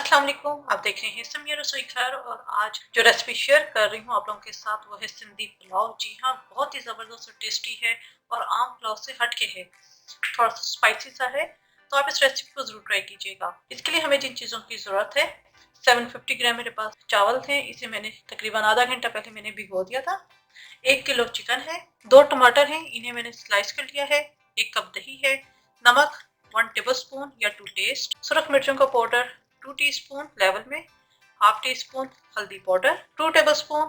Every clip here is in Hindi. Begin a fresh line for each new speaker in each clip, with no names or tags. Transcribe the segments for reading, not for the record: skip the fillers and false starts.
अस्सलाम वालेकुम। आप देख रहे हैं समिया रसोई घर और आज जो रेसिपी शेयर कर रही हूँ आप लोगों के साथ वो है सिंधी पुलाव। जी हाँ, बहुत ही ज़बरदस्त और टेस्टी है और आम पुलाव से हट के है, थोड़ा सा स्पाइसी सा है। तो आप इस रेसिपी को ज़रूर ट्राई कीजिएगा। इसके लिए हमें जिन चीज़ों की ज़रूरत है, 750 ग्राम मेरे पास चावल थे, इसे मैंने तकरीबन आधा घंटा पहले मैंने भिगो दिया था। 1 किलो चिकन है, 2 टमाटर हैं, इन्हें मैंने स्लाइस कर लिया है, 1 कप दही है, नमक 1 टेबलस्पून या टू टेस्ट, सुरख मिर्चों का पाउडर 2 टीस्पून लेवल में, हाफ टी स्पून हल्दी पाउडर, 2 टेबलस्पून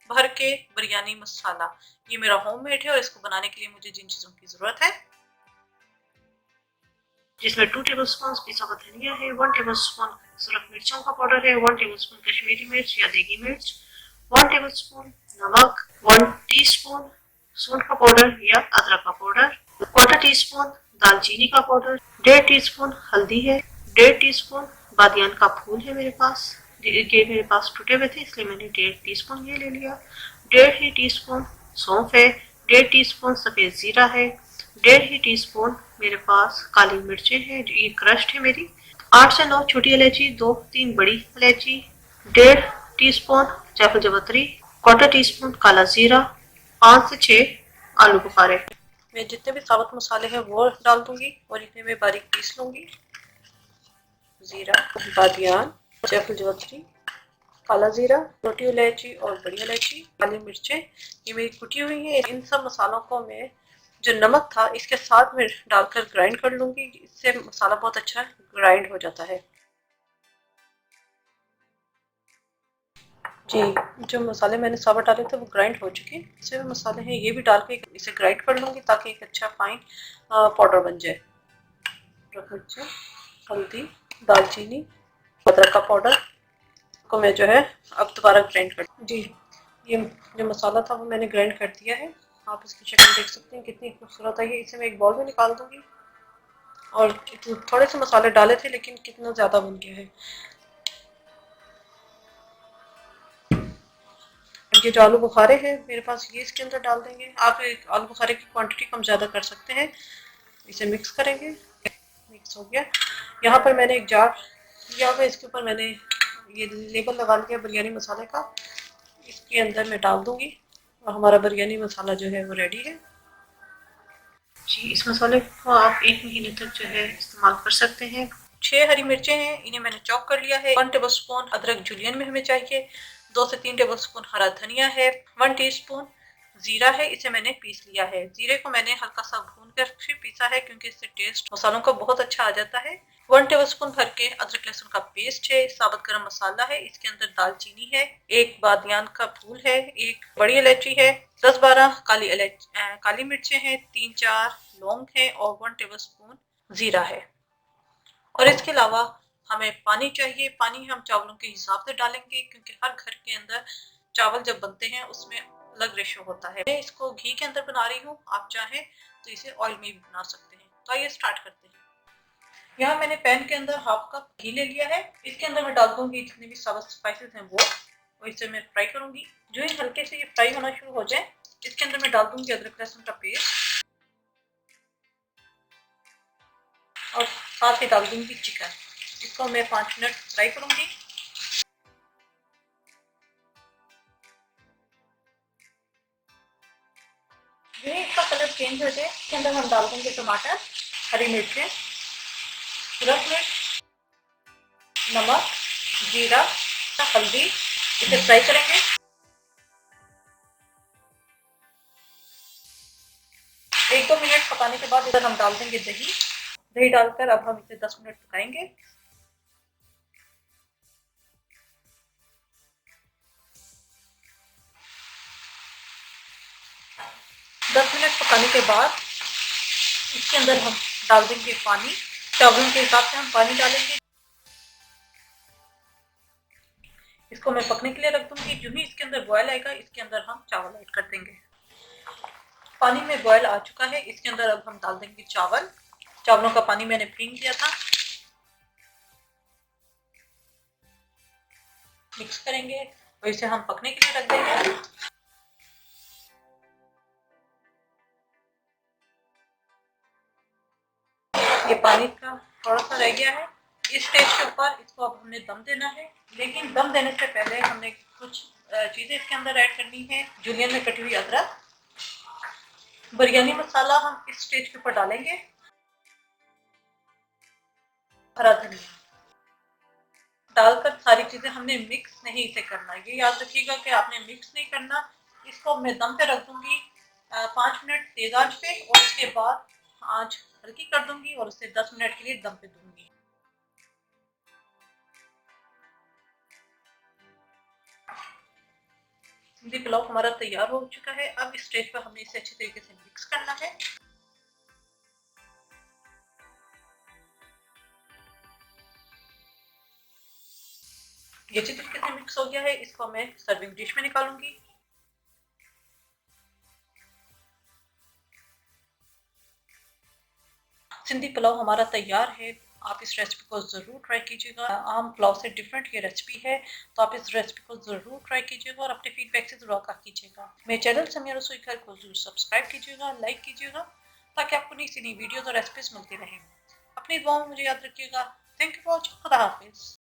भर के बिरयानी मसाला। ये मेरा होममेड है और इसको बनाने के लिए मुझे जिन चीज़ों की ज़रूरत है, जिसमें 2 टेबलस्पून पिसा हुआ धनिया है, 1 टेबलस्पून सुरख मिर्चों का पाउडर है, 1 टेबलस्पून कश्मीरी मिर्च या देगी मिर्च, 1 टेबलस्पून नमक, 1 टीस्पून सूंठ का पाउडर या अदरक का पाउडर, क्वार्टर टीस्पून दालचीनी का पाउडर, 1.5 टीस्पून हल्दी है, 1.5 टीस्पून बादियान का फूल है मेरे पास, ये मेरे पास टूटे हुए थे इसलिए मैंने 1.5 टीस्पून ये ले लिया, 1.5 ही टीस्पून सौंफ है, 1.5 टीस्पून सफेद जीरा है, 1.5 ही टीस्पून मेरे पास काली मिर्चें हैं, ये क्रश्ड है मेरी, 8 से 9 छोटी इलायची, 2-3 बड़ी इलायची, 1.5 टीस्पून जायफल जावित्री, क्वार्टर टीस्पून काला जीरा, 5 से 6 आलू बुखारे। मैं जितने भी साबुत मसाले हैं वो डाल दूंगी और इन्हें मैं बारीक पीस लूंगी। जीरा, बादियान, जायफल जावित्री, काला जीरा, छोटी इलायची और बड़ी इलायची, काली मिर्चें ये मेरी कुटी हुई है। इन सब मसालों को मैं जो नमक था इसके साथ में डालकर ग्राइंड कर लूंगी, इससे मसाला बहुत अच्छा ग्राइंड हो जाता है। जी, जो मसाले मैंने साबुत डाले थे वो ग्राइंड हो चुके हैं। इसमें मसाले हैं ये भी डाल के इसे ग्राइंड कर लूंगी ताकि एक अच्छा फाइन पाउडर बन जाए। मिर्च, हल्दी, दालचीनी, अदरक का पाउडर को मैं जो है अब दोबारा ग्राइंड कर जी, ये जो मसाला था वो मैंने ग्राइंड कर दिया है। आप इसकी शक्ल देख सकते हैं कितनी खूबसूरत है। ये इसे मैं एक बाउल में निकाल दूंगी और थोड़े से मसाले डाले थे लेकिन कितना ज़्यादा बन गया है। ये जो आलू बुखारे हैं मेरे पास ये इसके अंदर डाल देंगे। आप आलू बुखारे की क्वांटिटी कम ज़्यादा कर सकते हैं। इसे मिक्स करेंगे, मिक्स हो गया। यहाँ पर मैंने एक जार लिया हुआ है, इसके ऊपर मैंने ये लेबल लगा लिया बिरयानी मसाले का, इसके अंदर मैं डाल दूंगी और हमारा बिरयानी मसाला जो है वो रेडी है। जी, इस मसाले को आप 1 महीने तक जो है इस्तेमाल कर सकते हैं। 6 हरी मिर्चें हैं, इन्हें मैंने चॉप कर लिया है। 1 टेबल स्पून अदरक जूलियन में हमें चाहिए, 2 से 3 टेबल स्पून हरा धनिया है, 1 टीस्पून जीरा है, इसे मैंने पीस लिया है। जीरे को मैंने हल्का सा भून कर फिर पीसा है क्योंकि इससे टेस्ट मसालों का बहुत अच्छा आ जाता है। 1 टेबल स्पून भर के अदरक लहसुन का पेस्ट है, साबुत गरम मसाला है, इसके अंदर दालचीनी है, 1 बादियान का फूल है, 1 बड़ी इलायची है, 10-12 काली मिर्चें हैं, 3-4 लौंग है और 1 टेबल स्पून जीरा है। और इसके अलावा हमें पानी चाहिए। पानी हम चावलों के हिसाब से डालेंगे क्योंकि हर घर के अंदर चावल जब बनते हैं उसमें अलग रेशो होता है। मैं इसको घी के अंदर बना रही हूँ, आप चाहें तो इसे ऑयल में भी बना सकते हैं। तो आइए स्टार्ट करते हैं। यहाँ मैंने पैन के अंदर हाफ कप घी ले लिया है, इसके अंदर मैं डाल दूंगी जितने भी साबुत स्पाइसेस हैं वो, और इसे मैं फ्राई करूंगी। जो ही हल्के से ये फ्राई होना शुरू हो जाए इसके अंदर मैं डाल दूंगी अदरक लहसुन का पेस्ट और साथ ही डाल दूंगी चिकन। इसको मैं 5 मिनट फ्राई करूंगी। जो ही इसका कलर चेंज हो जाए इसके अंदर हम डाल देंगे टमाटर, हरी मिर्चें, अदरक मिर्च, नमक, जीरा, हल्दी, इसे फ्राई करेंगे। 1-2 मिनट पकाने के बाद इधर हम डाल देंगे दही। दही डालकर अब हम इसे 10 मिनट पकाएंगे। 10 मिनट पकाने के बाद इसके अंदर हम डाल देंगे पानी। चावलों के हिसाब से हम पानी डालेंगे। इसको मैं पकने के लिए रख दूंगी। जो ही इसके अंदर बॉयल आएगा इसके अंदर हम चावल ऐड कर देंगे। पानी में बॉयल आ चुका है, इसके अंदर अब हम डाल देंगे चावल। चावलों का पानी मैंने फेंक दिया था। मिक्स करेंगे और इसे हम पकने के लिए रख देंगे। ये पानी का थोड़ा सा रह गया है, इस स्टेज के ऊपर इसको अब हमने दम देना है, लेकिन दम देने से पहले हमने कुछ चीज़ें इसके अंदर ऐड करनी है। जूलियन में कटी हुई अदरक, बिरयानी मसाला हम इस स्टेज के ऊपर डालेंगे, हरा धनिया डालकर सारी चीज़ें हमने मिक्स नहीं इसे करना। ये याद रखिएगा कि आपने मिक्स नहीं करना। इसको मैं दम पे रख दूंगी 5 मिनट तेज आंच पे, और उसके बाद आंच हल्की कर दूंगी और उसे 10 मिनट के लिए दम पे दूंगी। सिंधी पुलाव हमारा तैयार हो चुका है। अब इस स्टेज पर हमने इसे अच्छी तरीके से मिक्स करना है। ये अच्छी तरीके से मिक्स हो गया है। इसको मैं सर्विंग डिश में निकालूंगी। सिंधी पुलाव हमारा तैयार है। आप इस रेसिपी को ज़रूर ट्राई कीजिएगा। आम पुलाव से डिफरेंट ये रेसिपी है, तो आप इस रेसिपी को ज़रूर ट्राई कीजिएगा और अपने फीडबैक से ज़रूर आगाह कीजिएगा। मेरे चैनल समिया रसोई घर को ज़रूर सब्सक्राइब कीजिएगा, लाइक कीजिएगा, ताकि आपको नई सी नई वीडियोज़ और रेसिपीज़ मिलती रहें। अपनी दुआओं में मुझे याद रखिएगा। Thank you for watching. खुदा हाफिज़।